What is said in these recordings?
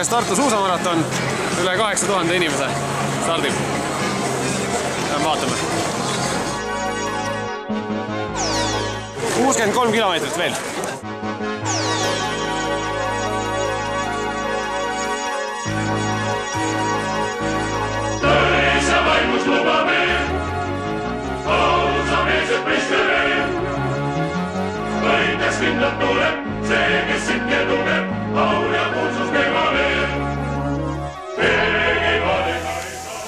Rakveres Tartu suusamaraton, üle 8000 inimese stardib. Vaatame. 63 kilomeetrit veel. Tõisa vaimus lubame, ausa meelsed meistele. Võides kindlalt tuleb see, kes sitke tunneb, au ja kuulsus temale.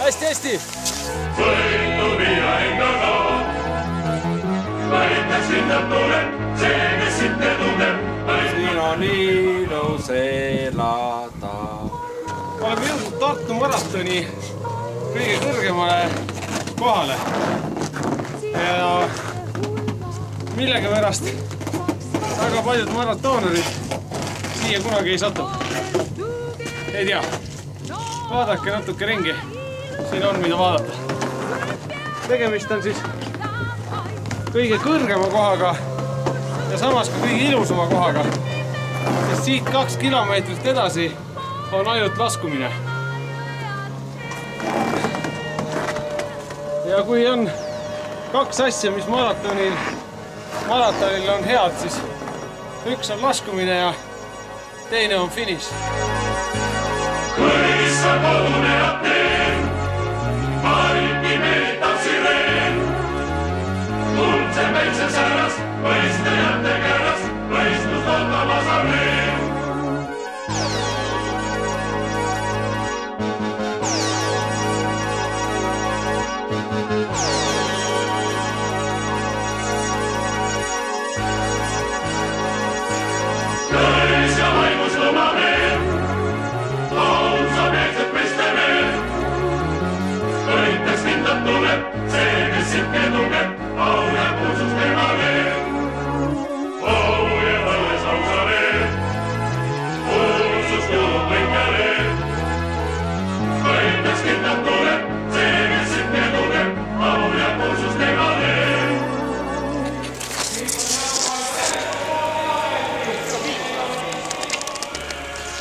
Hästi! Võitu viia endaga. Võides kindlalt tuleb see, kes sitke tunneb. Siin on ilus elada. Oleme jõudnud Tartu maratoni kõige kõrgemale kohale. Ja millegipärast väga paljud maratoonerid siia kunagi ei satu. Ei tea. Vaadake natuke ringi. Siin on mida vaadata. Tegemist on siis kõige kõrgema kohaga ja samas ka kõige ilusama kohaga. Sest siit 2 kilomeetrit edasi on ainult laskumine. Ja kui on 2 asja, mis maratonil on head, siis üks on laskumine ja teine on finiš. Kõissa kodune Ateen, maailmki meelitab sireen. Kuldse meelse säärast, võistlejate kärast, võistlus ootamas armeen. Tõis ja vaimus lubame, ausa meelset meistele. Võites kindlalt tuleb see, kes sitke tunneb, au ja kuulsus temale. Au ja alles ausale, kuulsus kuulub kõikjale. Võites kindlalt tuleb see, kes sitke tunneb, au ja kuulsus temale.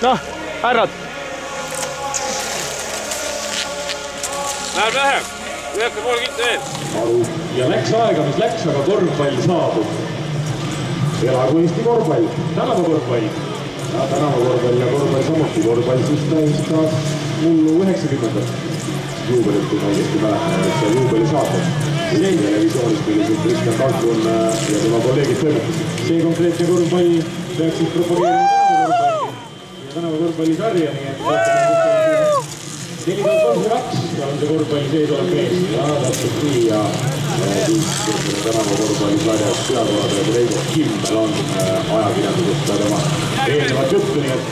Noh, härrad! Läheb vähem, ühekka pool kinti veel. Ja läks aega, mis läks, aga korvpall saabub. Elagu Eesti korvpall, tänava korvpall. Ja tänava korvpall ja korvpall samuti. Korvpall siis tähistas mullu 90. Juubelit, kui ma õigesti mäletan, et see juubeli saabub. Televisioonis millised Kristjan Kalkun ja tema kolleegid toimetasid. See konkreetne korvpall peaks siis propageerima tänava korvpallisarja, nii et 4302 on see korvpalli sees olev mees ja täpselt nii ja siis tänava korvpallisarjas peakorraldaja Reigo Kimmel on ajakirjandusest tema eelnevat juttu, nii et